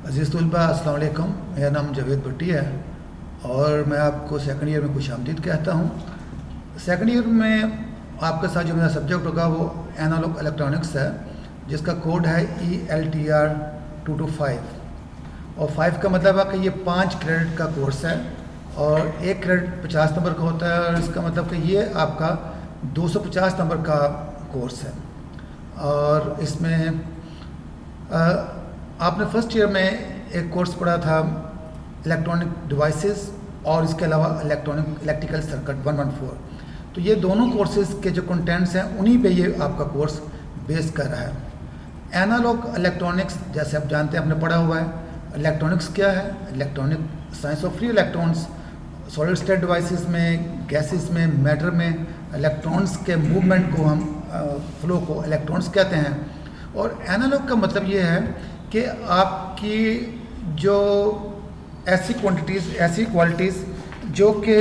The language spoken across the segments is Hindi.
अज़ीज़ तलबा अस्सलाम वालेकुम। मेरा नाम जावेद भट्टी है और मैं आपको सेकंड ईयर में खुशामदीद कहता हूँ। सेकंड ईयर में आपके साथ जो मेरा सब्जेक्ट होगा वो एनालॉग इलेक्ट्रॉनिक्स है, जिसका कोड है ELTR 225 और 5 का मतलब है कि ये 5 क्रेडिट का कोर्स है और एक क्रेडिट 50 नंबर का होता है और इसका मतलब कि ये आपका 250 नंबर का कोर्स है। और इसमें आपने फर्स्ट ईयर में एक कोर्स पढ़ा था इलेक्ट्रॉनिक डिवाइसेस और इसके अलावा इलेक्ट्रिकल सर्किट 114। तो ये दोनों कोर्सेज़ के जो कंटेंट्स हैं उन्हीं पे ये आपका कोर्स बेस कर रहा है। एनालॉग इलेक्ट्रॉनिक्स जैसे आप जानते हैं, आपने पढ़ा हुआ है। इलेक्ट्रॉनिक्स क्या है? Electronic science of free electrons, solid state devices में, गैसेस में, मैटर में इलेक्ट्रॉन्स के मूवमेंट को हम फ्लो को इलेक्ट्रॉन्स कहते हैं। और एनालॉग का मतलब ये है कि आपकी जो ऐसी क्वांटिटीज़, ऐसी क्वालिटीज़ जो कि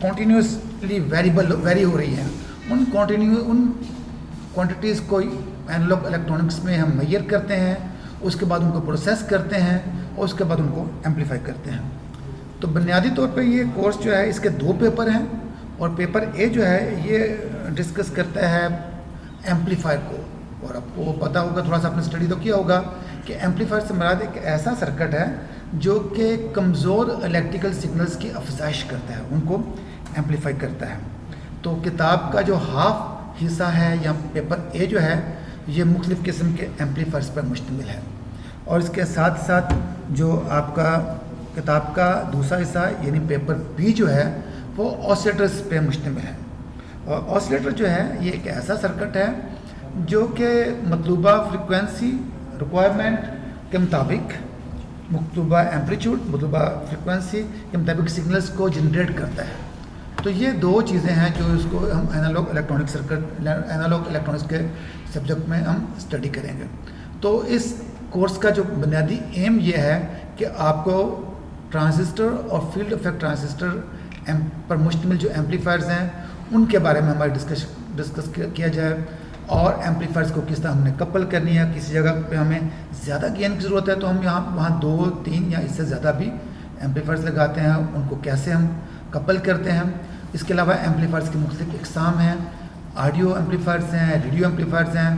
कॉन्टीन्यूसली वेरी हो रही हैं, उन क्वांटिटीज़ को एनालॉग इलेक्ट्रॉनिक्स में हम मेजर करते हैं, उसके बाद उनको प्रोसेस करते हैं और उसके बाद उनको एम्पलीफाई करते हैं। तो बुनियादी तौर पे ये कोर्स जो है, इसके 2 पेपर हैं और पेपर ए जो है ये डिस्कस करता है एम्पलीफायर को। और आपको पता होगा, थोड़ा सा आपने स्टडी तो किया होगा कि एम्पलीफायर से मुराद एक ऐसा सर्किट है जो कि कमज़ोर इलेक्ट्रिकल सिग्नल्स की अफजाइश करता है, उनको एम्पलीफाई करता है। तो किताब का जो हाफ हिस्सा है या पेपर ए जो है ये मुख्तलिफ़ किस्म के एम्पलीफायर्स पर मुश्तमिल है। और इसके साथ साथ जो आपका किताब का दूसरा हिस्सा यानी पेपर बी जो है वो ऑसिलेटर्स पे मुश्तमिल है। और ऑसिलेटर जो है ये एक ऐसा सर्किट है जो कि मतलूबा फ्रिक्वेंसी रिक्वायरमेंट के मुताबिक, मतलूबा एम्पलीट्यूड, मतलूबा फ्रिक्वेंसी के मुताबिक सिग्नल्स को जनरेट करता है। तो ये 2 चीज़ें हैं जो इसको हम analog electronic circuit, analog electronics के सब्जेक्ट में हम स्टडी करेंगे। तो इस कोर्स का जो बुनियादी एम ये है कि आपको ट्रांजिस्टर और फील्ड इफेक्ट ट्रांजिस्टर पर मुश्तमिल जो एम्पलीफायर्स हैं उनके बारे में हमारे डिस्कस किया जाए और एम्पलीफायर्स को किस तरह हमने कपल करनी है। किसी जगह पे हमें ज़्यादा गेन की ज़रूरत है तो हम वहाँ 2, 3 या इससे ज़्यादा भी एम्पलीफायर्स लगाते हैं, उनको कैसे हम कपल करते हैं। इसके अलावा एम्पलीफायर्स की मुख्तलिफ इकसाम हैं, ऑडियो एम्पलीफायर्स हैं, रेडियो एम्पलीफायर्स हैं,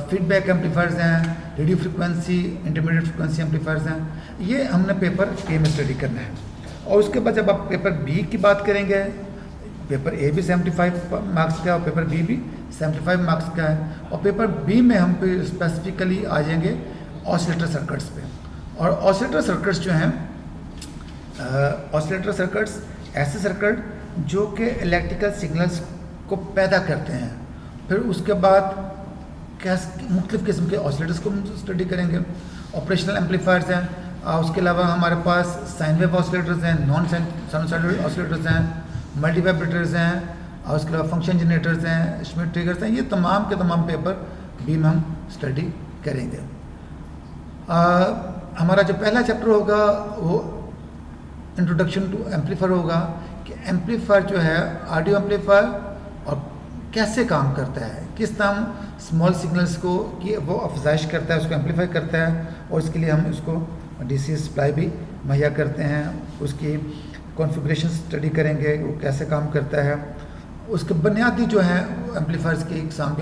फीडबैक एम्पलीफायर्स हैं, radio frequency, intermediate frequency amplifiers हैं। ये हमने पेपर ए में स्टडी करना है। और उसके बाद जब आप पेपर बी की बात करेंगे, पेपर ए भी 75 मार्क्स का और पेपर बी भी 75 मार्क्स का है। और पेपर बी में हम स्पेसिफिकली आ जाएंगे ऑसिलेटर सर्किट्स पे। और ऑसिलेटर सर्किट्स जो हैं, ऑसिलेटर सर्किट्स ऐसे सर्किट जो कि इलेक्ट्रिकल सिग्नल्स को पैदा करते हैं। फिर उसके बाद मुख्तलिफ़ किस्म के ऑसिलेटर्स को हम स्टडी करेंगे। ऑपरेशनल एम्पलीफायर्स हैं, उसके अलावा हमारे पास साइन वेव ऑसिलेटर्स हैं, नॉन साइनसॉइडल ऑसिलेटर्स हैं, मल्टी वाइब्रेटर्स हैं और उसके अलावा फंक्शन जनरेटर्स हैं, श्मिट ट्रिगर्स हैं। ये तमाम के तमाम पेपर बी में हम स्टडी करेंगे। हमारा जो पहला चैप्टर होगा वो इंट्रोडक्शन टू एम्पलीफायर होगा कि एम्पलीफायर जो है, ऑडियो एम्पलीफायर और कैसे काम करता है, किस तरह हम स्मॉल सिग्नल्स को कि वो अफजाइश करता है, उसको एम्पलीफाई करता है और इसके लिए हम उसको DC सप्लाई भी मुहैया करते हैं। उसकी कॉन्फ़िगरेशन स्टडी करेंगे, वो कैसे काम करता है। उसके बुनियादी जो है एम्पलीफायर्स की इकसाम,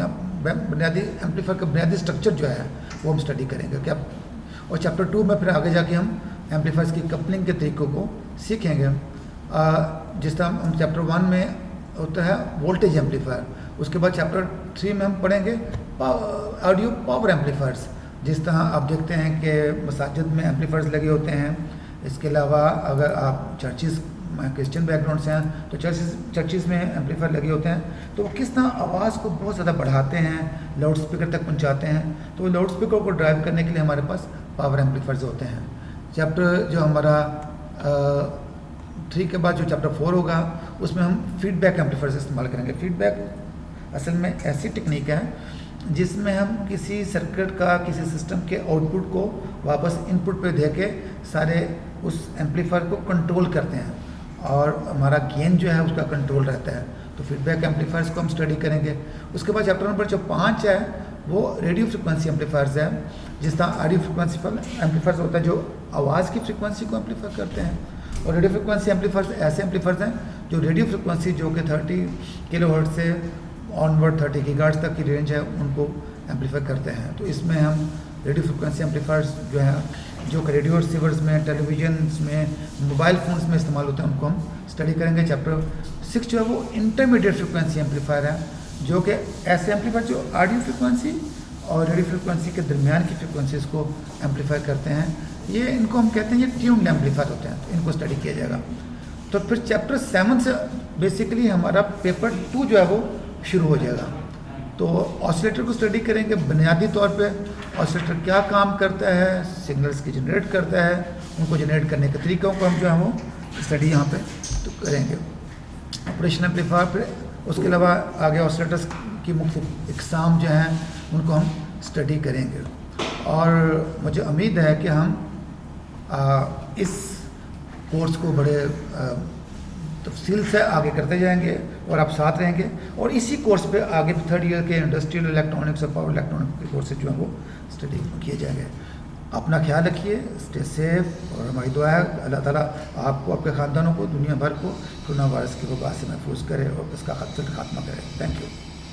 बुनियादी एम्पलीफायर का बुनियादी स्ट्रक्चर जो है वो हम स्टडी करेंगे क्या। और चैप्टर 2 में फिर आगे जाके हम एम्पलीफायर्स की कपलिंग के तरीक़ों को सीखेंगे। जिस तरह हम चैप्टर 1 में होता है वोल्टेज एम्पलीफायर, उसके बाद चैप्टर 3 में हम पढ़ेंगे ऑडियो पावर एम्पलीफायर्स। जिस तरह आप देखते हैं कि मसाजिद में एम्पलीफायर्स लगे होते हैं। इसके अलावा अगर आप चर्चिज़, क्रिश्चियन बैकग्राउंड से हैं तो चर्चिज़ में एम्पलीफायर लगे होते हैं, तो वो किस तरह आवाज़ को बहुत ज़्यादा बढ़ाते हैं, लाउड स्पीकर तक पहुंचाते हैं। तो वो लाउड स्पीकर को ड्राइव करने के लिए हमारे पास पावर एम्पलीफायर्स होते हैं। चैप्टर जो हमारा 3 के बाद जो चैप्टर 4 होगा उसमें हम फीडबैक एम्पलीफायर्स इस्तेमाल करेंगे। फीडबैक असल में ऐसी टेक्निक है जिसमें हम किसी सर्किट का, किसी सिस्टम के आउटपुट को वापस इनपुट पे दे के सारे उस एम्पलीफायर को कंट्रोल करते हैं और हमारा गेन जो है उसका कंट्रोल रहता है। तो फीडबैक एम्पलीफायर्स को हम स्टडी करेंगे। उसके बाद चैप्टर नंबर जो 5 है वो रेडियो फ्रिक्वेंसी एम्पलीफायर्स है। जिस तरह ऑडियो फ्रिक्वेंसी एम्पलीफायर्स होता है जो आवाज़ की फ्रिक्वेंसी को एम्पलीफाई करते हैं, और रेडियो फ्रिक्वेंसी एम्पलीफायर्स ऐसे एम्पलीफायर्स हैं जो रेडियो फ्रिक्वेंसी जो कि 30 किलोहर्ट्ज़ से ऑनवर्ड 30 गीगाहर्ट्ज़ तक की रेंज है उनको एम्पलीफाई करते हैं। तो इसमें हम रेडियो फ्रिक्वेंसी एम्पलीफायर्स जो है जो कि रेडियो रिसीवर्स में, टेलीविजन में, मोबाइल फ़ोन्स में इस्तेमाल होते हैं उनको हम स्टडी करेंगे। चैप्टर 6 जो है वो इंटरमीडिएट फ्रिक्वेंसी एम्पलीफायर है, जो कि ऐसे एम्पलीफायर जो ऑडियो फ्रिक्वेंसी और रेडियो फ्रिक्वेंसी के दरमियान की फ्रिक्वेंसीज़ को एम्पलीफाई करते हैं। ये इनको हम कहते हैं ये ट्यून्ड एम्पलीफायर होते हैं, तो इनको स्टडी किया जाएगा। तो फिर चैप्टर 7 से बेसिकली हमारा पेपर 2 जो है वो शुरू हो जाएगा। तो ऑसिलेटर को स्टडी करेंगे बुनियादी तौर पे, ऑसिलेटर क्या काम करता है, सिग्नल्स की जनरेट करता है, उनको जनरेट करने के तरीक़ों को हम जो है वो स्टडी यहाँ पे तो करेंगे। ऑपरेशन एम्पलीफायर, फिर उसके अलावा आगे ऑसिलेटर्स की मुख्तलिफ इकसाम जो हैं उनको हम स्टडी करेंगे। और मुझे उम्मीद है कि हम इस कोर्स को बड़े तफसील से आगे करते जाएंगे और आप साथ रहेंगे, और इसी कोर्स पे आगे 3rd ईयर के इंडस्ट्रियल इलेक्ट्रॉनिक्स और पावर इलेक्ट्रॉनिक्स के कोर्सेज जो हैं वो स्टडी किए जाएंगे। अपना ख्याल रखिए, स्टे सेफ, और हमारी दुआ है अल्लाह ताला आपको, आपके ख़ानदानों को, दुनिया भर को कोरोना वायरस की वबा से महफूज करे और इसका खात्मा करे। Thank you.